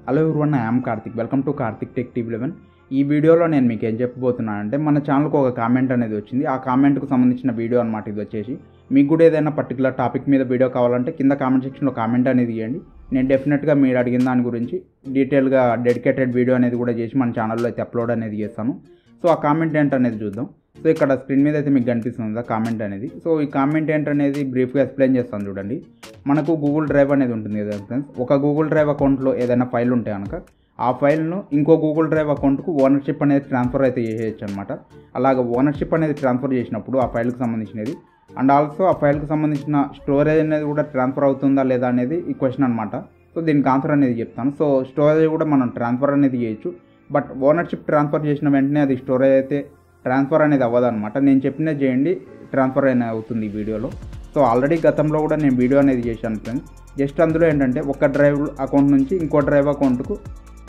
Hello everyone, I am Karthik. Welcome to Karthik tech TV 11. ఈ వీడియోలో నేను మీకు ఏం చెప్పబోతున్నానంటే, మన ఛానల్కి ఒక కామెంట్ అనేది వచ్చింది. ఆ కామెంట్కు సంబంధించిన వీడియో అనమాట ఇది వచ్చేసి. మీకు కూడా ఏదైనా పర్టికులర్ టాపిక్ మీద వీడియో కావాలంటే కింద కామెంట్ సెక్షన్లో కామెంట్ అనేది ఇవ్వండి. నేను డెఫినెట్గా మీరు అడిగిన దాని గురించి డీటెయిల్గా డెడికేటెడ్ వీడియో అనేది కూడా చేసి మన ఛానల్లో అయితే అప్లోడ్ అనేది చేస్తాను. సో ఆ కామెంట్ ఏంటనేది చూద్దాం. సో ఇక్కడ స్క్రీన్ మీద అయితే మీకు కనిపిస్తుంది కామెంట్ అనేది. సో ఈ కామెంట్ ఏంటనేది బ్రీఫ్గా ఎక్స్ప్లెయిన్ చేస్తాను చూడండి. మనకు గూగుల్ డ్రైవ్ అనేది ఉంటుంది కదా ఫ్రెండ్స్. ఒక గూగుల్ డ్రైవ్ అకౌంట్లో ఏదైనా ఫైల్ ఉంటే కనుక ఆ ఫైల్ను ఇంకో గూగుల్ డ్రైవ్ అకౌంట్కు ఓనర్షిప్ అనేది ట్రాన్స్ఫర్ అయితే చేసేయచ్చు అనమాట. అలాగ ఓనర్షిప్ అనేది ట్రాన్స్ఫర్ చేసినప్పుడు ఆ ఫైల్కి సంబంధించినది అండ్ ఆల్సో ఆ ఫైల్కి సంబంధించిన స్టోరేజ్ అనేది కూడా ట్రాన్స్ఫర్ అవుతుందా లేదా అనేది ఈ క్వశ్చన్ అనమాట. సో దీనికి ఆన్సర్ అనేది చెప్తాను. సో స్టోరేజ్ కూడా మనం ట్రాన్స్ఫర్ అనేది చేయొచ్చు. బట్ ఓనర్షిప్ ట్రాన్స్ఫర్ చేసిన వెంటనే అది స్టోరేజ్ అయితే ట్రాన్స్ఫర్ అనేది అవ్వదన్నమాట. నేను చెప్పినది చేయండి, ట్రాన్స్ఫర్ అనేది అవుతుంది ఈ వీడియోలో. సో ఆల్రెడీ గతంలో కూడా నేను వీడియో అనేది చేశాను ఫ్రెండ్స్. జస్ట్ అందులో ఏంటంటే ఒక డ్రైవ్ అకౌంట్ నుంచి ఇంకో డ్రైవ్ అకౌంట్కు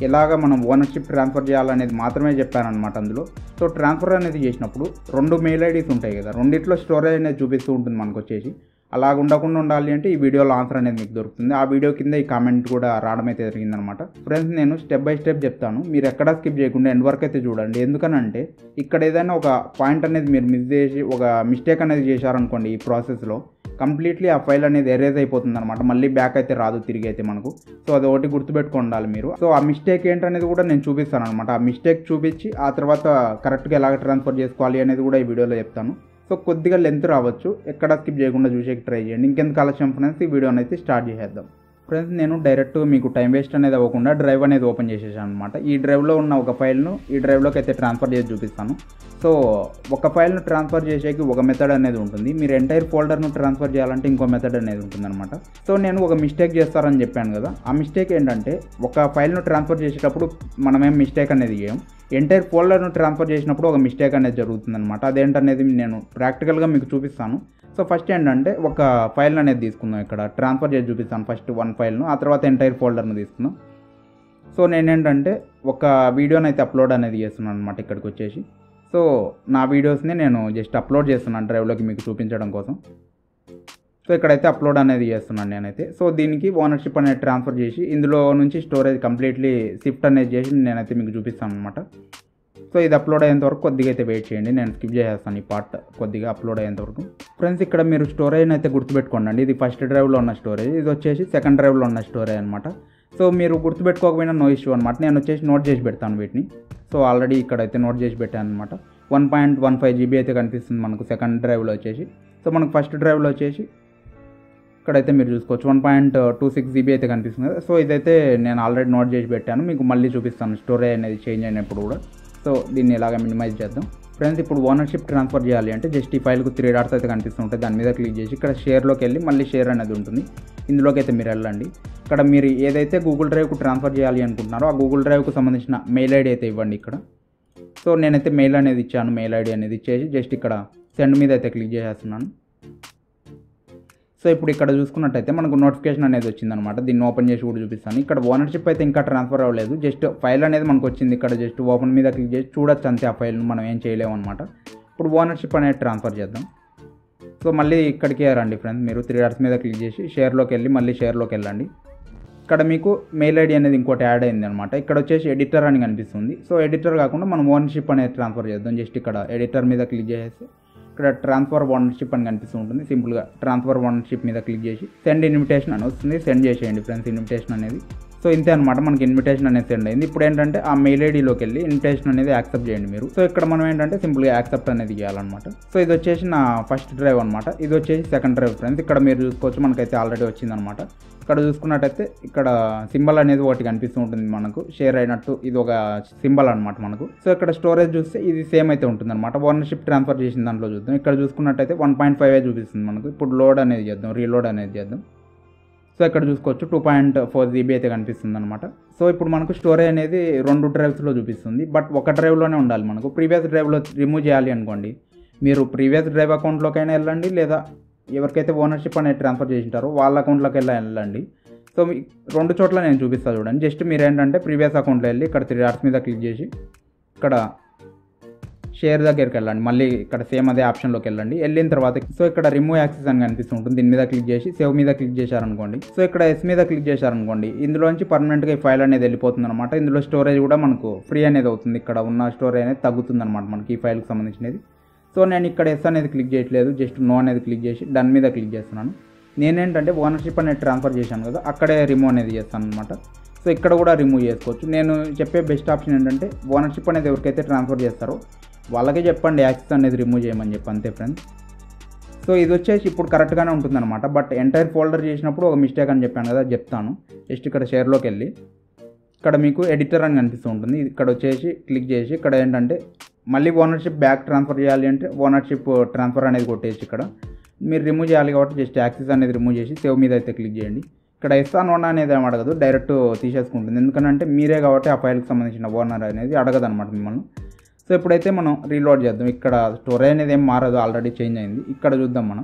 ఎలాగ మనం ఓనర్షిప్ ట్రాన్స్ఫర్ చేయాలనేది మాత్రమే చెప్పానమాట అందులో. సో ట్రాన్స్ఫర్ అనేది చేసినప్పుడు 2 మెయిల్ ఐడీస్ ఉంటాయి కదా, రెండిట్లో స్టోరేజ్ అనేది చూపిస్తూ ఉంటుంది మనకు వచ్చేసి. అలాగ ఉండకుండా ఉండాలి అంటే ఈ వీడియోలో ఆన్సర్ అనేది మీకు దొరుకుతుంది. ఆ వీడియో కింద ఈ కామెంట్ కూడా రావడం అయితే జరిగిందనమాట. ఫ్రెండ్స్ నేను స్టెప్ బై స్టెప్ చెప్తాను, మీరు ఎక్కడా స్కిప్ చేయకుండా ఎండ్ వరకు అయితే చూడండి. ఎందుకనంటే ఇక్కడ ఏదైనా ఒక పాయింట్ అనేది మీరు మిస్ చేసి ఒక మిస్టేక్ అనేది చేశారనుకోండి ఈ ప్రాసెస్లో, కంప్లీట్లీ ఆ ఫైల్ అనేది ఎరేజ్ అయిపోతుంది అనమాట. మళ్ళీ బ్యాక్ అయితే రాదు తిరిగి అయితే మనకు. సో అది ఒకటి గుర్తుపెట్టుకోండి మీరు. సో ఆ మిస్టేక్ ఏంటనేది కూడా నేను చూపిస్తాను అనమాట. ఆ మిస్టేక్ చూపించి ఆ తర్వాత కరెక్ట్గా ఎలాగ ట్రాన్స్ఫర్ చేసుకోవాలి అనేది కూడా ఈ వీడియోలో చెప్తాను. సో కొద్దిగా లెంత్ రావచ్చు, ఎక్కడ స్కిప్ చేయకుండా చూసేకి ట్రై చేయండి. ఇంకెందుకు ఆలస్యం ఫ్రెండ్స్, ఈ వీడియోని అయితే స్టార్ట్ చేసేద్దాం. ఫ్రెండ్స్ నేను డైరెక్ట్ మీకు టైం వేస్ట్ అనేది అవ్వకుండా డ్రైవ్ అనేది ఓపెన్ చేసేసాను అనమాట. ఈ డ్రైవ్లో ఉన్న ఒక ఫైల్ను ఈ డ్రైవ్లోకి అయితే ట్రాన్స్ఫర్ చేసి చూపిస్తాను. సో ఒక ఫైల్ను ట్రాన్స్ఫర్ చేసేకి ఒక మెథడ్ అనేది ఉంటుంది. మీరు ఎంటైర్ ఫోల్డర్ను ట్రాన్స్ఫర్ చేయాలంటే ఇంకో మెథడ్ అనేది ఉంటుందన్నమాట. సో నేను ఒక మిస్టేక్ చేస్తారని చెప్పాను కదా, ఆ మిస్టేక్ ఏంటంటే ఒక ఫైల్ను ట్రాన్స్ఫర్ చేసేటప్పుడు మనమేం మిస్టేక్ అనేది చేయం. ఎంటైర్ ఫోల్డర్ను ట్రాన్స్ఫర్ చేసినప్పుడు ఒక మిస్టేక్ అనేది జరుగుతుందన్నమాట. అదేంటనేది నేను ప్రాక్టికల్గా మీకు చూపిస్తాను. సో ఫస్ట్ ఏంటంటే ఒక ఫైల్ అనేది తీసుకుందాం, ఇక్కడ ట్రాన్స్ఫర్ చేసి చూపిస్తాను. ఫస్ట్ 1 ఫైల్ను, ఆ తర్వాత ఎంటైర్ ఫోల్డర్ను తీసుకుందాం. సో నేనేంటంటే ఒక వీడియోని అయితే అప్లోడ్ అనేది చేస్తున్నాను అనమాట ఇక్కడికి వచ్చేసి. సో నా వీడియోస్ని నేను జస్ట్ అప్లోడ్ చేస్తున్నాను డ్రైవ్లోకి మీకు చూపించడం కోసం. సో ఇక్కడైతే అప్లోడ్ అనేది చేస్తున్నాను నేనైతే. సో దీనికి ఓనర్షిప్ అనేది ట్రాన్స్ఫర్ చేసి ఇందులో నుంచి స్టోరేజ్ కంప్లీట్లీ షిఫ్ట్ అనేది చేసి నేనైతే మీకు చూపిస్తాను అనమాట. సో ఇది అప్లోడ్ అయ్యేంత వరకు కొద్దిగా అయితే వెయిట్ చేయండి, నేను స్కిప్ చేసేస్తాను ఈ పార్ట్ కొద్దిగా అప్లోడ్ అయ్యేంత వరకు. ఫ్రెండ్స్ ఇక్కడ మీరు స్టోరేజ్ అయితే గుర్తుపెట్టుకోండి. ఇది ఫస్ట్ డ్రైవ్లో ఉన్న స్టోరేజ్, ఇది వచ్చేసి సెకండ్ డ్రైవ్లో ఉన్న స్టోరేజ్ అనమాట. సో మీరు గుర్తుపెట్టుకోకపోయినా నో ఇష్యూ అనమాట. నేను వచ్చేసి నోట్ చేసి పెడతాను వీటిని. సో ఆల్రెడీ ఇక్కడైతే నోట్ చేసి పెట్టాను అనమాట. 1.15 GB అయితే కనిపిస్తుంది మనకు సెకండ్ డ్రైవ్లో వచ్చేసి. సో మనకు ఫస్ట్ డ్రైవ్లో వచ్చేసి ఇక్కడైతే మీరు చూసుకోవచ్చు 1.26 GB అయితే కనిపిస్తుంది కదా. సో ఇదైతే నేను ఆల్రెడీ నోట్ చేసి పెట్టాను, మీకు మళ్ళీ చూపిస్తాను స్టోరేజ్ అనేది చేంజ్ అయినప్పుడు కూడా. సో దీన్ని ఇలాగ మినిమైజ్ చేద్దాం. ఫ్రెండ్స్ ఇప్పుడు ఓనర్షిప్ ట్రాన్స్ఫర్ చేయాలి అంటే జస్ట్ ఈ ఫైల్కు 3 డాట్స్ అయితే కనిపిస్తుంటాయి, దాని మీద క్లిక్ చేసి ఇక్కడ షేర్లోకి వెళ్ళి మళ్ళీ షేర్ అనేది ఉంటుంది, ఇందులోకి అయితే మీరు వెళ్ళండి. ఇక్కడ మీరు ఏదైతే గూగుల్ డ్రైవ్కు ట్రాన్స్ఫర్ చేయాలి అనుకుంటున్నారో ఆ గూగుల్ డ్రైవ్కు సంబంధించిన మెయిల్ ఐడి అయితే ఇవ్వండి ఇక్కడ. సో నేనైతే మెయిల్ అనేది ఇచ్చాను, మెయిల్ ఐడి అనేది ఇచ్చేసి జస్ట్ ఇక్కడ సెండ్ మీద అయితే క్లిక్ చేసేస్తున్నాను. సో ఇప్పుడు ఇక్కడ చూసుకున్నట్టయితే మనకు నోటిఫికేషన్ అనేది వచ్చిందనమాట. దీన్ని ఓపెన్ చేసి కూడా చూపిస్తాను. ఇక్కడ ఓనర్షిప్ అయితే ఇంకా ట్రాన్స్ఫర్ అవ్వలేదు, జస్ట్ ఫైల్ అనేది మనకు వచ్చింది. ఇక్కడ జస్ట్ ఓపెన్ మీద క్లిక్ చేసి చూడొచ్చు అంతే, ఆ ఫైల్ను మనం ఏం చేయలేము అనమాట. ఇప్పుడు ఓనర్షిప్ అనేది ట్రాన్స్ఫర్ చేద్దాం. సో మళ్ళీ ఇక్కడికే రండి ఫ్రెండ్స్, మీరు 3 డాట్స్ మీద క్లిక్ చేసి షేర్లోకి వెళ్ళి మళ్ళీ షేర్లోకి వెళ్ళండి. ఇక్కడ మీకు మెయిల్ ఐడి అనేది ఇంకోటి యాడ్ అయింది అనమాట. ఇక్కడ వచ్చేసి ఎడిటర్ అని కనిపిస్తుంది. సో ఎడిటర్ కాకుండా మనం ఓనర్షిప్ అనేది ట్రాన్స్ఫర్ చేద్దాం. జస్ట్ ఇక్కడ ఎడిటర్ మీద క్లిక్ చేసి ఇక్కడ ట్రాన్స్ఫర్ ఓనర్షిప్ అని కనిపిస్తూ ఉంటుంది. సింపుల్గా ట్రాన్స్ఫర్ ఓనర్షిప్ మీద క్లిక్ చేసి సెండ్ ఇన్విటేషన్ అని వస్తుంది, సెండ్ చేసేయండి ఫ్రెండ్స్ ఇన్విటేషన్ అనేది. సో ఇంతే అనమాట, మనకి ఇన్విటేషన్ అనేది సెండ్ అయింది. ఇప్పుడు ఏంటంటే ఆ మెయిల్ ఐడిలోకి వెళ్ళి ఇన్విటేషన్ అనేది యాక్సెప్ట్ చేయండి మీరు. సో ఇక్కడ మనం ఏంటంటే సింపుల్గా యాక్సెప్ట్ అనేది చేయాలన్నమాట. సో ఇది వచ్చేసి నా ఫస్ట్ డ్రైవ్ అనమాట, ఇది వచ్చేసి సెకండ్ డ్రైవ్ ఫ్రెండ్స్. ఇక్కడ మీరు చూసుకోవచ్చు మనకైతే ఆల్రెడీ వచ్చిందనమాట. ఇక్కడ చూసుకున్నట్టయితే ఇక్కడ సింబల్ అనేది ఒకటి కనిపిస్తూ ఉంటుంది మనకు, షేర్ అయినట్టు ఇది ఒక సింబల్ అనమాట మనకు. సో ఇక్కడ స్టోరేజ్ చూస్తే ఇది సేమ్ అయితే ఉంటుంది అనమాట. ఓనర్షిప్ ట్రాన్స్ఫర్ చేసిన దాంట్లో చూద్దాం. ఇక్కడ చూసుకున్నట్టయితే 1.5 చూపిస్తుంది మనకు. ఇప్పుడు లోడ్ అనేది చేద్దాం, రీలోడ్ అనేది చేద్దాం. సో ఇక్కడ చూసుకోవచ్చు 2.4 GB అయితే కనిపిస్తుంది అనమాట. సో ఇప్పుడు మనకు స్టోరేజ్ అనేది 2 డ్రైవ్స్లో చూపిస్తుంది, బట్ ఒక డ్రైవ్లోనే ఉండాలి మనకు. ప్రీవియస్ డ్రైవ్లో రిమూవ్ చేయాలి అనుకోండి, మీరు ప్రీవియస్ డ్రైవ్ అకౌంట్లోకైనా వెళ్ళండి, లేదా ఎవరికైతే ఓనర్షిప్ అనేది ట్రాన్స్ఫర్ చేసింటారో వాళ్ళ అకౌంట్లోకి వెళ్ళండి. సో 2 చోట్ల నేను చూపిస్తాను చూడండి. జస్ట్ మీరు ఏంటంటే ప్రీవియస్ అకౌంట్లో వెళ్ళి ఇక్కడ 3 డాట్స్ మీద క్లిక్ చేసి ఇక్కడ షేర్ దగ్గరికి వెళ్ళండి, మళ్ళీ ఇక్కడ సేమ్ అదే ఆప్షన్లోకి వెళ్ళండి. వెళ్ళిన తర్వాత సో ఇక్కడ రిమూవ్ యాక్సెస్ అని కనిపిస్తుంటుంది, దీని మీద క్లిక్ చేసి సేవ్ మీద క్లిక్ చేశారనుకోండి. సో ఇక్కడ ఎస్ మీద క్లిక్ చేశారనుకోండి, ఇందులోంచి పర్మనెంట్గా ఈ ఫైల్ అనేది వెళ్ళిపోతుంది అనమాట. ఇందులో స్టోరేజ్ కూడా మనకు ఫ్రీ అనేది అవుతుంది, ఇక్కడ ఉన్న స్టోరేజ్ అనేది తగ్గుతుంది అనమాట మనకి ఈ ఫైల్కి సంబంధించినది. సో నేను ఇక్కడ ఎస్ అనేది క్లిక్ చేయట్లేదు, జస్ట్ నో అనేది క్లిక్ చేసి డన్ మీద క్లిక్ చేస్తున్నాను. నేనేంటంటే ఓనర్షిప్ అనేది ట్రాన్స్ఫర్ చేశాను కదా, అక్కడే రిమూవ్ అనేది చేస్తాను అనమాట. సో ఇక్కడ కూడా రిమూవ్ చేసుకోవచ్చు. నేను చెప్పే బెస్ట్ ఆప్షన్ ఏంటంటే ఓనర్షిప్ అనేది ఎవరికైతే ట్రాన్స్ఫర్ చేస్తారో వాళ్ళకే చెప్పండి యాక్సెస్ అనేది రిమూవ్ చేయమని చెప్పి, అంతే ఫ్రెండ్స్. సో ఇది వచ్చేసి ఇప్పుడు కరెక్ట్గానే ఉంటుందన్నమాట. బట్ ఎంటైర్ ఫోల్డర్ చేసినప్పుడు ఒక మిస్టేక్ అని చెప్పాను కదా, చెప్తాను. జస్ట్ ఇక్కడ షేర్లోకి వెళ్ళి ఇక్కడ మీకు ఎడిటర్ అని కనిపిస్తూ ఉంటుంది, ఇక్కడ వచ్చేసి క్లిక్ చేసి ఇక్కడ ఏంటంటే మళ్ళీ ఓనర్షిప్ బ్యాక్ ట్రాన్స్ఫర్ చేయాలి అంటే ఓనర్షిప్ ట్రాన్స్ఫర్ అనేది కొట్టేసి ఇక్కడ మీరు రిమూవ్ చేయాలి కాబట్టి జస్ట్ యాక్సెస్ అనేది రిమూవ్ చేసి సేవ్ మీద అయితే క్లిక్ చేయండి. ఇక్కడ ఎస్ఆ నోన్ అనేది ఏమి అడగదు, డైరెక్ట్ తీసేసుకుంటుంది. ఎందుకంటే మీరే కాబట్టి ఆ ఫైల్కి సంబంధించిన ఓనర్ అనేది అడగదు అనమాట మిమ్మల్ని. సో ఇప్పుడైతే మనం రీలోడ్ చేద్దాం. ఇక్కడ స్టోరేజ్ అనేది ఏం మారదు, ఆల్రెడీ చేంజ్ అయింది. ఇక్కడ చూద్దాం మనం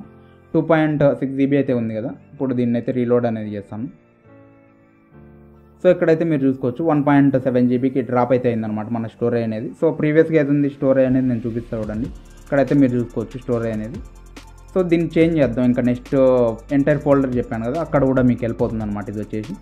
2.6 GB అయితే ఉంది కదా, ఇప్పుడు దీన్ని అయితే రీలోడ్ అనేది చేస్తాను. సో ఇక్కడైతే మీరు చూసుకోవచ్చు 1.7 GBకి డ్రాప్ అయితే అయిందనమాట మన స్టోరేజ్ అనేది. సో ప్రీవియస్గా ఏది ఉంది స్టోరేజ్ అనేది నేను చూపిస్తాను చూడండి, ఇక్కడైతే మీరు చూసుకోవచ్చు స్టోరేజ్ అనేది. సో దీన్ని చేంజ్ చేద్దాం. ఇంకా నెక్స్ట్ ఎంటైర్ ఫోల్డర్ చెప్పాను కదా, అక్కడ కూడా మీకు వెళ్ళిపోతుంది అనమాట ఇది వచ్చేసి.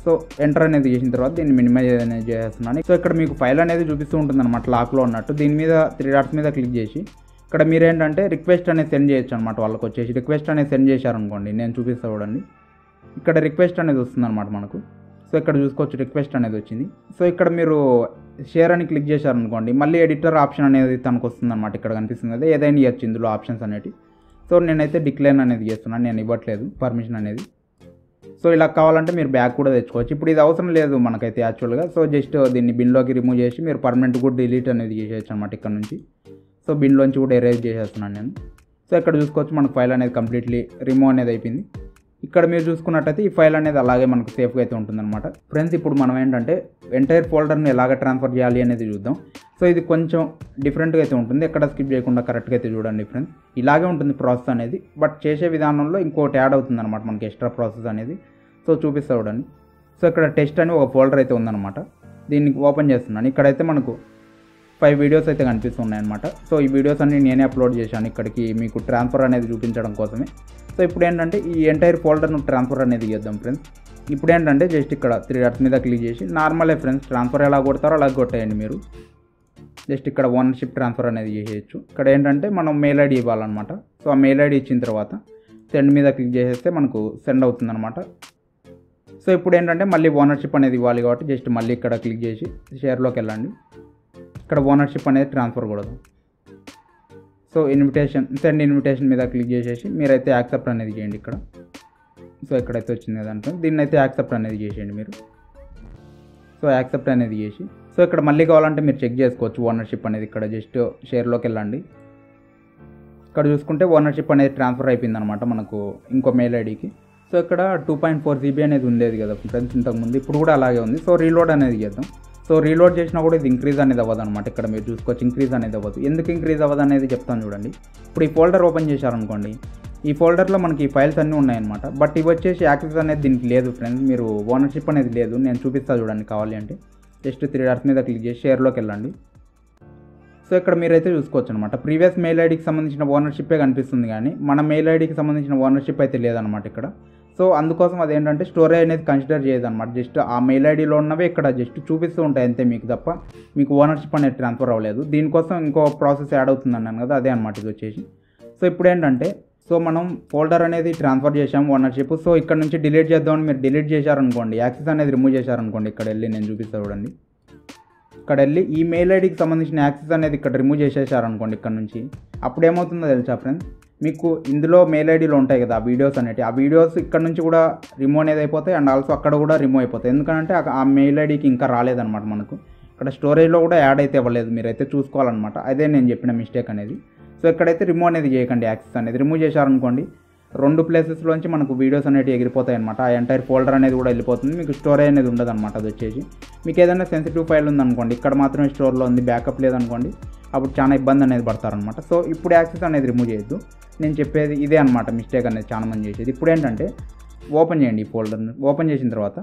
సో ఎంటర్ అనేది చేసిన తర్వాత దీన్ని మినిమైజ్ అనేది చేస్తున్నాను. సో ఇక్కడ మీకు ఫైల్ అనేది చూపిస్తూ ఉంటుంది అనమాట లాక్లో ఉన్నట్టు. దీని మీద 3 డాట్స్ మీద క్లిక్ చేసి ఇక్కడ మీరేంటంటే రిక్వెస్ట్ అనేది సెండ్ చేయొచ్చు అనమాట. వాళ్ళకి వచ్చేసి రిక్వెస్ట్ అనేది సెండ్ చేశారనుకోండి, నేను చూపిస్తా చూడండి, ఇక్కడ రిక్వెస్ట్ అనేది వస్తుంది అనమాట మనకు. సో ఇక్కడ చూసుకోవచ్చు రిక్వెస్ట్ అనేది వచ్చింది. సో ఇక్కడ మీరు షేర్ అని క్లిక్ చేశారనుకోండి, మళ్ళీ ఎడిటర్ ఆప్షన్ అనేది తనకు వస్తుంది అనమాట. ఇక్కడ కనిపిస్తుంది కదా, ఏదైనా ఇవ్వచ్చు ఇందులో ఆప్షన్స్ అనేవి. సో నేనైతే డిక్లైన్ అనేది చేస్తున్నాను, నేను ఇవ్వట్లేదు పర్మిషన్ అనేది. సో ఇలా కావాలంటే మీరు బ్యాక్ కూడా తెచ్చుకోవచ్చు. ఇప్పుడు ఇది అవసరం లేదు మనకైతే యాక్చువల్గా. సో జస్ట్ దీన్ని బిన్లోకి రిమూవ్ చేసి మీరు పర్మనెంట్ కూడా డిలీట్ అనేది చేసేయచ్చు అనమాట ఇక్కడ నుంచి. సో బిన్లోంచి కూడా ఎరేజ్ చేసేస్తున్నాను నేను. సో ఇక్కడ చూసుకోవచ్చు మనకు ఫైల్ అనేది కంప్లీట్లీ రిమూవ్ అనేది అయిపోయింది. ఇక్కడ మీరు చూసుకున్నట్టయితే ఈ ఫైల్ అనేది అలాగే మనకు సేఫ్గా అయితే ఉంటుందన్నమాట. ఫ్రెండ్స్ ఇప్పుడు మనం ఏంటంటే ఎంటైర్ ఫోల్డర్ని ఎలాగ ట్రాన్స్ఫర్ చేయాలి అనేది చూద్దాం. సో ఇది కొంచెం డిఫరెంట్గా అయితే ఉంటుంది, ఎక్కడ స్కిప్ చేయకుండా కరెక్ట్గా అయితే చూడండి ఫ్రెండ్స్. ఇలాగే ఉంటుంది ప్రాసెస్ అనేది, బట్ చేసే విధానంలో ఇంకోటి యాడ్ అవుతుంది అనమాట మనకి ఎక్స్ట్రా ప్రాసెస్ అనేది. సో చూపిస్తా చూడండి. సో ఇక్కడ టెస్ట్ అని ఒక ఫోల్డర్ అయితే ఉందన్నమాట, దీన్ని ఓపెన్ చేస్తున్నాను. ఇక్కడైతే మనకు 5 వీడియోస్ అయితే కనిపిస్తున్నాయి అనమాట. సో ఈ వీడియోస్ అన్ని నేనే అప్లోడ్ చేశాను ఇక్కడికి మీకు ట్రాన్స్ఫర్ అనేది చూపించడం కోసమే. సో ఇప్పుడు ఏంటంటే ఈ ఎంటైర్ ఫోల్డర్ను ట్రాన్స్ఫర్ అనేది చేద్దాం ఫ్రెండ్స్. ఇప్పుడు ఏంటంటే జస్ట్ ఇక్కడ 3 డాట్స్ మీద క్లిక్ చేసి నార్మలే ఫ్రెండ్స్, ట్రాన్స్ఫర్ ఎలా కొడతారో అలా కొట్టేయండి మీరు. జస్ట్ ఇక్కడ ఓనర్షిప్ ట్రాన్స్ఫర్ అనేది చేసేయచ్చు. ఇక్కడ ఏంటంటే మనం మెయిల్ ఐడి ఇవ్వాలన్నమాట. సో ఆ మెయిల్ ఐడి ఇచ్చిన తర్వాత సెండ్ మీద క్లిక్ చేసేస్తే మనకు సెండ్ అవుతుందన్నమాట. సో ఇప్పుడు ఏంటంటే మళ్ళీ ఓనర్షిప్ అనేది ఇవ్వాలి కాబట్టి జస్ట్ మళ్ళీ ఇక్కడ క్లిక్ చేసి షేర్లోకి వెళ్ళండి. ఇక్కడ ఓనర్షిప్ అనేది ట్రాన్స్ఫర్ కూడదు. సో ఇన్విటేషన్ సెండ్ ఇన్విటేషన్ మీద క్లిక్ చేసేసి మీరైతే యాక్సెప్ట్ అనేది చేయండి ఇక్కడ. సో ఇక్కడైతే వచ్చింది కదంటే దీన్ని అయితే యాక్సెప్ట్ అనేది చేసేయండి మీరు. సో యాక్సెప్ట్ అనేది చేసి సో ఇక్కడ మళ్ళీ కావాలంటే మీరు చెక్ చేసుకోవచ్చు ఓనర్షిప్ అనేది. ఇక్కడ జస్ట్ షేర్లోకి వెళ్ళండి. ఇక్కడ చూసుకుంటే ఓనర్షిప్ అనేది ట్రాన్స్ఫర్ అయిపోయింది అనమాట మనకు ఇంకో మెయిల్ ఐడికి. సో ఇక్కడ 2.4 GB అనేది ఉండేది కదా ఫ్రెండ్స్ ఇంతకుముందు, ఇప్పుడు కూడా అలాగే ఉంది. సో రీలోడ్ అనేది చేద్దాం. సో రీలోడ్ చేసినా కూడా ఇది ఇంక్రీజ్ అనేది అవ్వదు అనమాట. ఇక్కడ మీరు చూసుకోవచ్చు ఇంక్రీజ్ అనేది అవ్వదు. ఎందుకు ఇంక్రీజ్ అవ్వదు అనేది చెప్తాను చూడండి. ఇప్పుడు ఈ ఫోల్డర్ ఓపెన్ చేశారనుకోండి, ఈ ఫోల్డర్లో మనకి ఈ ఫైల్స్ అన్నీ ఉన్నాయన్నమాట. బట్ ఇవి వచ్చేసి యాక్సెస్ అనేది దీనికి లేదు ఫ్రెండ్స్, మీరు ఓనర్షిప్ అనేది లేదు. నేను చూపిస్తాను చూడండి కావాలి అంటే. జస్ట్ 3 డాట్స్ మీద క్లిక్ చేసి షేర్లోకి వెళ్ళండి. సో ఇక్కడ మీరైతే చూసుకోవచ్చు అనమాట. ప్రీవియస్ మెయిల్ ఐడికి సంబంధించిన ఓనర్షిప్పే కనిపిస్తుంది కానీ మన మెయిల్ ఐడికి సంబంధించిన ఓనర్షిప్ అయితే లేదనమాట ఇక్కడ. సో అందుకోసం అదేంటంటే స్టోరేజ్ అనేది కన్సిడర్ చేయదు అనమాట. జస్ట్ ఆ మెయిల్ ఐడిలో ఉన్నవి ఇక్కడ జస్ట్ చూపిస్తూ ఉంటాయి అంతే మీకు, తప్ప మీకు ఓనర్షిప్ అనేది ట్రాన్స్ఫర్ అవ్వలేదు. దీనికోసం ఇంకో ప్రాసెస్ యాడ్ అవుతుంది అన్నాను కదా, అదే అనమాట ఇది వచ్చేసి. సో ఇప్పుడు ఏంటంటే సో మనం ఫోల్డర్ అనేది ట్రాన్స్ఫర్ చేసాము ఓనర్షిప్. సో ఇక్కడ నుంచి డిలీట్ చేద్దామని మీరు డిలీట్ చేశారనుకోండి, యాక్సెస్ అనేది రిమూవ్ చేశారనుకోండి, ఇక్కడ వెళ్ళి నేను చూపిస్తాను చూడండి. ఇక్కడ వెళ్ళి ఈ మెయిల్ ఐడికి సంబంధించిన యాక్సెస్ అనేది ఇక్కడ రిమూవ్ చేసేసారనుకోండి ఇక్కడ నుంచి, అప్పుడు ఏమవుతుందో తెలుసా ఫ్రెండ్స్, మీకు ఇందులో మెయిల్ ఐడీలో ఉంటాయి కదా ఆ వీడియోస్ అనేవి, ఆ వీడియోస్ ఇక్కడ నుంచి కూడా రిమూవ్ అనేది అయిపోతాయి అండ్ ఆల్సో అక్కడ కూడా రిమూవ్ అయిపోతాయి. ఎందుకంటే ఆ మెయిల్ ఐడికి ఇంకా రాలేదన్నమాట మనకు, ఇక్కడ స్టోరేజ్లో కూడా యాడ్ అయితే అవ్వలేదు, మీరైతే చూసుకోవాలన్నమాట. అదే నేను చెప్పిన మిస్టేక్ అనేది. సో ఇక్కడైతే రిమూవ్ అనేది చేయకండి, యాక్సెస్ అనేది రిమూవ్ చేశారనుకోండి 2 ప్లేసెస్లోంచి మనకు వీడియోస్ అనేవి ఎగిరిపోతాయి అనమాట. ఆ ఎంటైర్ ఫోల్డర్ అనేది కూడా వెళ్ళిపోతుంది, మీకు స్టోరేజ్ అనేది ఉండదు అనమాట. అది వచ్చేసి మీకు ఏదైనా సెన్సిటివ్ ఫైల్ ఉందనుకోండి, ఇక్కడ మాత్రమే స్టోర్లో ఉంది, బ్యాకప్ లేదనుకోండి, అప్పుడు చాలా ఇబ్బంది అనేది పడతారనమాట. సో ఇప్పుడు యాక్సెస్ అనేది రిమూవ్ చేయొద్దు, నేను చెప్పేది ఇదే అనమాట మిస్టేక్ అనేది చాలా మంది చేసేది. ఇప్పుడు ఏంటంటే ఓపెన్ చేయండి ఈ ఫోల్డర్ని. ఓపెన్ చేసిన తర్వాత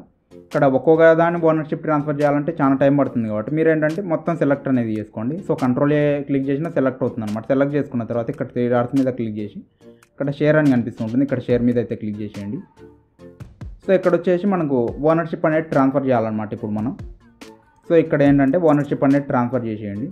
ఇక్కడ ఒక్కొక్క దాన్ని ఓనర్షిప్ ట్రాన్స్ఫర్ చేయాలంటే చాలా టైం పడుతుంది కాబట్టి మీరు ఏంటంటే మొత్తం సెలెక్ట్ అనేది చేసుకోండి. సో కంట్రోల్ క్లిక్ చేసినా సెలెక్ట్ అవుతుంది అనమాట. సెలెక్ట్ చేసుకున్న తర్వాత ఇక్కడ 3 డాట్స్ మీద క్లిక్ చేసి ఇక్కడ షేర్ అని కనిపిస్తూ ఉంటుంది, ఇక్కడ షేర్ మీద అయితే క్లిక్ చేసేయండి. సో ఇక్కడ వచ్చేసి మనకు ఓనర్షిప్ అనేది ట్రాన్స్ఫర్ చేయాలన్నమాట ఇప్పుడు మనం. సో ఇక్కడ ఏంటంటే ఓనర్షిప్ అనేది ట్రాన్స్ఫర్ చేసేయండి.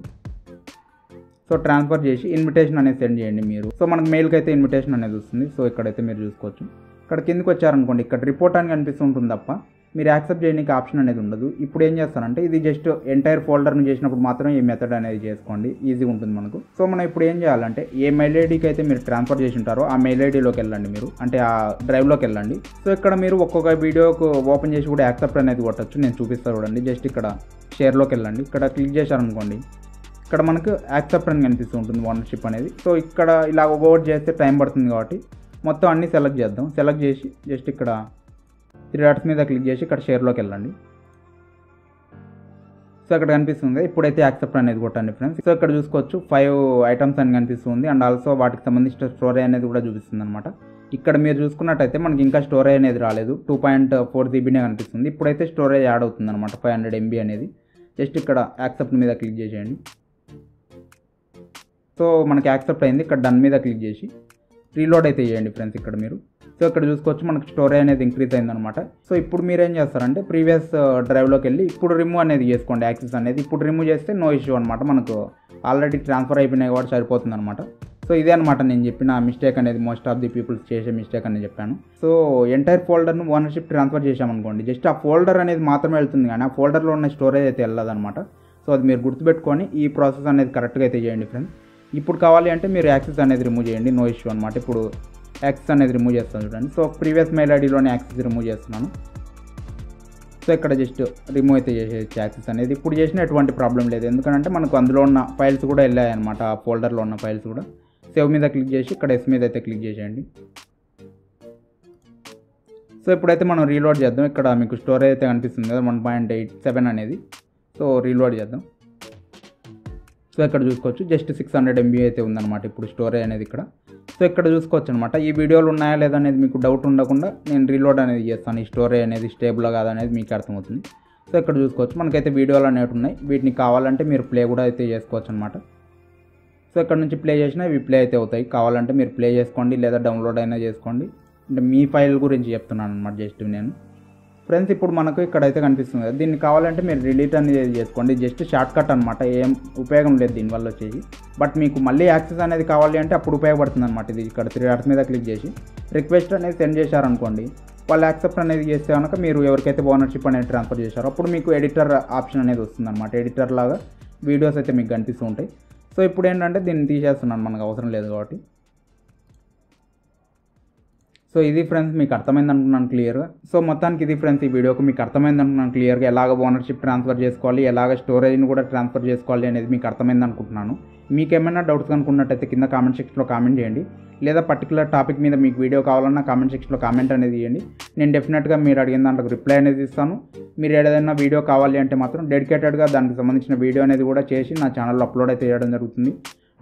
సో ట్రాన్స్ఫర్ చేసి ఇన్విటేషన్ అనేది సెండ్ చేయండి మీరు. సో మనకు మెయిల్కి అయితే ఇన్విటేషన్ అనేది వస్తుంది. సో ఇక్కడైతే మీరు చూసుకోవచ్చు. ఇక్కడ కిందకి వచ్చారనుకోండి, ఇక్కడ రిపోర్ట్ అని కనిపిస్తుంటుంది తప్ప మీరు యాక్సెప్ట్ చేయడానికి ఆప్షన్ అనేది ఉండదు. ఇప్పుడు ఏం చేస్తారంటే ఇది జస్ట్ ఎంటైర్ ఫోల్డర్ని చేసినప్పుడు మాత్రం ఈ మెథడ్ అనేది చేసుకోండి, ఈజీగా ఉంటుంది మనకు. సో మనం ఇప్పుడు ఏం చేయాలంటే ఏ మెయిల్ ఐడికి అయితే మీరు ట్రాన్స్ఫర్ చేసి ఉంటారో ఆ మెయిల్ ఐడిలోకి వెళ్ళండి మీరు, అంటే ఆ డ్రైవ్లోకి వెళ్ళండి. సో ఇక్కడ మీరు ఒక్కొక్క వీడియోకు ఓపెన్ చేసి కూడా యాక్సెప్ట్ అనేది కొట్టచ్చు. నేను చూపిస్తాను చూడండి. జస్ట్ ఇక్కడ షేర్లోకి వెళ్ళండి, ఇక్కడ క్లిక్ చేశారనుకోండి, ఇక్కడ మనకు యాక్సెప్ట్ అని కనిపిస్తూ ఉంటుంది ఓనర్షిప్ అనేది. సో ఇక్కడ ఇలా ఓవర్ చేస్తే టైం పడుతుంది కాబట్టి మొత్తం అన్నీ సెలెక్ట్ చేద్దాం. సెలెక్ట్ చేసి జస్ట్ ఇక్కడ 3 డాట్స్ మీద క్లిక్ చేసి ఇక్కడ షేర్లోకి వెళ్ళండి. సో ఇక్కడ కనిపిస్తుంది. ఇప్పుడైతే యాక్సెప్ట్ అనేది కొట్టండి ఫ్రెండ్స్. సో ఇక్కడ చూసుకోవచ్చు 5 ఐటమ్స్ అని కనిపిస్తుంది అండ్ ఆల్సో వాటికి సంబంధించిన స్టోరేజ్ అనేది కూడా చూపిస్తుంది అనమాట. ఇక్కడ మీరు చూసుకున్నట్టయితే మనకి ఇంకా స్టోరేజ్ అనేది రాలేదు, 2.4 జీబీనే కనిపిస్తుంది. ఇప్పుడైతే స్టోరేజ్ యాడ్ అవుతుంది అనమాట, 500 MB అనేది. జస్ట్ ఇక్కడ యాక్సెప్ట్ మీద క్లిక్ చేసేయండి. సో మనకి యాక్సెప్ట్ అయింది. ఇక్కడ డన్ మీద క్లిక్ చేసి రీలోడ్ అయితే చేయండి ఫ్రెండ్స్ ఇక్కడ మీరు. సో ఇక్కడ చూసుకోవచ్చు మనకు స్టోరేజ్ అనేది ఇంక్రీజ్ అయిందనమాట. సో ఇప్పుడు మీరు ఏం చేస్తారంటే ప్రీవియస్ డ్రైవ్లోకి వెళ్ళి ఇప్పుడు రిమూవ్ అనేది చేసుకోండి యాక్సెస్ అనేది. ఇప్పుడు రిమూవ్ చేస్తే నో ఇష్యూ అనమాట, మనకు ఆల్రెడీ ట్రాన్స్ఫర్ అయిపోయినాయి కాబట్టి సరిపోతుంది అనమాట. సో ఇదే అనమాట నేను చెప్పిన మిస్టేక్ అనేది, మోస్ట్ ఆఫ్ ది పీపుల్స్ చేసే మిస్టేక్ అని చెప్పాను. సో ఎంటైర్ ఫోల్డర్ను ఓనర్షిప్ ట్రాన్స్ఫర్ చేసామనుకోండి, జస్ట్ ఆ ఫోల్డర్ అనేది మాత్రమే వెళ్తుంది కానీ ఆ ఫోల్డర్లో ఉన్న స్టోరేజ్ అయితే వెళ్ళదనమాట. సో అది మీరు గుర్తుపెట్టుకొని ఈ ప్రాసెస్ అనేది కరెక్ట్గా అయితే చేయండి ఫ్రెండ్స్. ఇప్పుడు కావాలి అంటే మీరు యాక్సెస్ అనేది రిమూవ్ చేయండి, నో ఇష్యూ అనమాట. ఇప్పుడు యాక్సెస్ అనేది రిమూవ్ చేస్తాను చూడండి. సో ప్రీవియస్ మెయిల్ ఐడిలోనే యాక్సెస్ రిమూవ్ చేస్తున్నాను. సో ఇక్కడ జస్ట్ రిమూవ్ అయితే చేసేయచ్చు యాక్సెస్ అనేది. ఇప్పుడు చేసిన ఎటువంటి ప్రాబ్లం లేదు, ఎందుకంటే మనకు అందులో ఉన్న ఫైల్స్ కూడా వెళ్ళాయి అనమాట, ఆ ఫోల్డర్లో ఉన్న ఫైల్స్ కూడా. సేవ్ మీద క్లిక్ చేసి ఇక్కడ ఎస్ మీద అయితే క్లిక్ చేసేయండి. సో ఇప్పుడైతే మనం రీలోడ్ చేద్దాం. ఇక్కడ మీకు స్టోరేజ్ అయితే కనిపిస్తుంది కదా 1.87 అనేది. సో రీలోడ్ చేద్దాం. సో ఇక్కడ చూసుకోవచ్చు జస్ట్ 600 MB అయితే ఉందన్నమాట ఇప్పుడు స్టోరేజ్ అనేది ఇక్కడ. సో ఇక్కడ చూసుకోవచ్చు అనమాట. ఈ వీడియోలు ఉన్నాయా లేదా అనేది మీకు డౌట్ ఉండకుండా నేను రీలోడ్ అనేది చేస్తాను. ఈ స్టోరేజ్ అనేది స్టేబుల్ కాదా అనేది మీకు అర్థమవుతుంది. సో ఇక్కడ చూసుకోవచ్చు మనకైతే వీడియోలు అనేవి ఉన్నాయి. వీటిని కావాలంటే మీరు ప్లే కూడా అయితే చేసుకోవచ్చు అనమాట. సో ఇక్కడ నుంచి ప్లే చేసినా ఇవి ప్లే అయితే అవుతాయి. కావాలంటే మీరు ప్లే చేసుకోండి లేదా డౌన్లోడ్ అయినా చేసుకోండి. అంటే మీ ఫైల్ గురించి చెప్తున్నాను అనమాట జస్ట్ నేను. ఫ్రెండ్స్ ఇప్పుడు మనకు ఇక్కడైతే కనిపిస్తుంది కదా, దీన్ని కావాలంటే మీరు డిలీట్ అనేది చేసుకోండి. జస్ట్ షార్ట్ కట్ అనమాట, ఏం ఉపయోగం లేదు దీనివల్ల వచ్చేసి. బట్ మీకు మళ్ళీ యాక్సెస్ అనేది కావాలి అంటే అప్పుడు ఉపయోగపడుతుంది అనమాట. ఇది ఇక్కడ 3 డాట్స్ మీద క్లిక్ చేసి రిక్వెస్ట్ అనేది సెండ్ చేశారనుకోండి, వాళ్ళు యాక్సెప్ట్ అనేది చేస్తే కనుక మీరు ఎవరికైతే ఓనర్షిప్ అనేది ట్రాన్స్ఫర్ చేశారో అప్పుడు మీకు ఎడిటర్ ఆప్షన్ అనేది వస్తుంది అనమాట. ఎడిటర్ లాగా వీడియోస్ అయితే మీకు కనిపిస్తూ ఉంటాయి. సో ఇప్పుడు ఏంటంటే దీన్ని తీసేస్తున్నాను, మనకు అవసరం లేదు కాబట్టి. సో ఇది ఫ్రెండ్స్ మీకు అర్థమైంది అనుకున్నాను క్లియర్గా. సో మొత్తానికి ఇది ఫ్రెండ్స్ ఈ వీడియోకి మీకు అర్థమైంది అనుకున్నాను క్లియర్గా. ఎలాగ ఓనర్షిప్ ట్రాన్స్ఫర్ చేసుకోవాలి, ఎలాగ స్టోరేజ్ని కూడా ట్రాన్స్ఫర్ చేసుకోవాలి అనేది మీకు అర్థమైంది అనుకుంటున్నాను. మీకు ఏమైనా డౌట్స్ అనుకున్నట్టయితే కింద కామెంట్ సెక్షన్లో కామెంట్ చేయండి, లేదా పర్టికులర్ టాపిక్ మీద మీకు వీడియో కావాలన్నా కామెంట్ సెక్షన్లో కామెంట్ అనేది చేయండి. నేను డెఫినెట్గా మీరు అడిగిన దాంట్లో రిప్లై అనేది ఇస్తాను. మీరు ఏదైనా వీడియో కావాలి అంటే మాత్రం డెడికేటెడ్గా దానికి సంబంధించిన వీడియో అనేది కూడా చేసి నా ఛానల్లో అప్లోడ్ అయితే చేయడం జరుగుతుంది.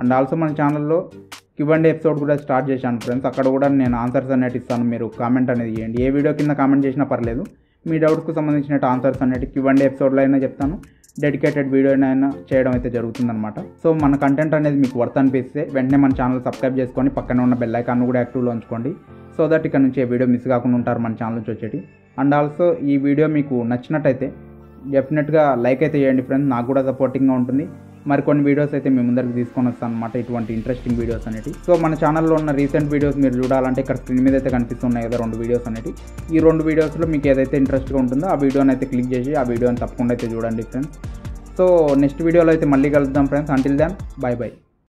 అండ్ ఆల్సో మన ఛానల్లో Q&A ఎపిసోడ్ కూడా స్టార్ట్ చేశాను ఫ్రెండ్స్. అక్కడ కూడా నేను ఆన్సర్స్ అనేవి ఇస్తాను, మీరు కామెంట్ అనేది చేయండి. ఏ వీడియో కింద కామెంట్ చేసినా పర్లేదు, మీ డౌట్స్కు సంబంధించిన ఆన్సర్స్ అనేవి Q&A ఎపిసోడ్లో అయినా చెప్తాను, డెడికేటెడ్ వీడియో అయినా చేయడం అయితే జరుగుతుందన్నమాట. సో మన కంటెంట్ అనేది మీకు వర్త్ అనిపిస్తే వెంటనే మన ఛానల్ సబ్స్క్రైబ్ చేసుకొని పక్కన ఉన్న బెల్ ఐకాన్ కూడా యాక్టివ్లో ఉంచుకోండి. సో దట్ ఇక్కడ నుంచి ఏ వీడియో మిస్ కాకుండా ఉంటారు మన ఛానల్ నుంచి వచ్చేటి. అండ్ ఆల్సో ఈ వీడియో మీకు నచ్చినట్టయితే డెఫినెట్గా లైక్ అయితే చేయండి ఫ్రెండ్స్, నాకు కూడా సపోర్టింగ్గా ఉంటుంది. మరికొన్ని వీడియోస్ అయితే మీ ముందరికి తీసుకొని వస్తాను అనమాట, ఇటువంటి ఇంట్రెస్టింగ్ వీడియోస్ అనేవి. సో మన ఛానల్లో ఉన్న రీసెంట్ వీడియోస్ మీరు చూడాలంటే ఇక్కడ స్క్రీన్ మీద అయితే కనిపిస్తున్నాయి కదా 2 వీడియోస్ అనేవి. ఈ 2 వీడియోస్లో మీకు ఏదైతే ఇంట్రెస్ట్గా ఉంటుందో ఆ వీడియోని అయితే క్లిక్ చేసి ఆ వీడియోని తప్పకుండా అయితే చూడండి ఫ్రెండ్స్. సో నెక్స్ట్ వీడియోలో అయితే మళ్ళీ కలుద్దాం friends. Until then bye by.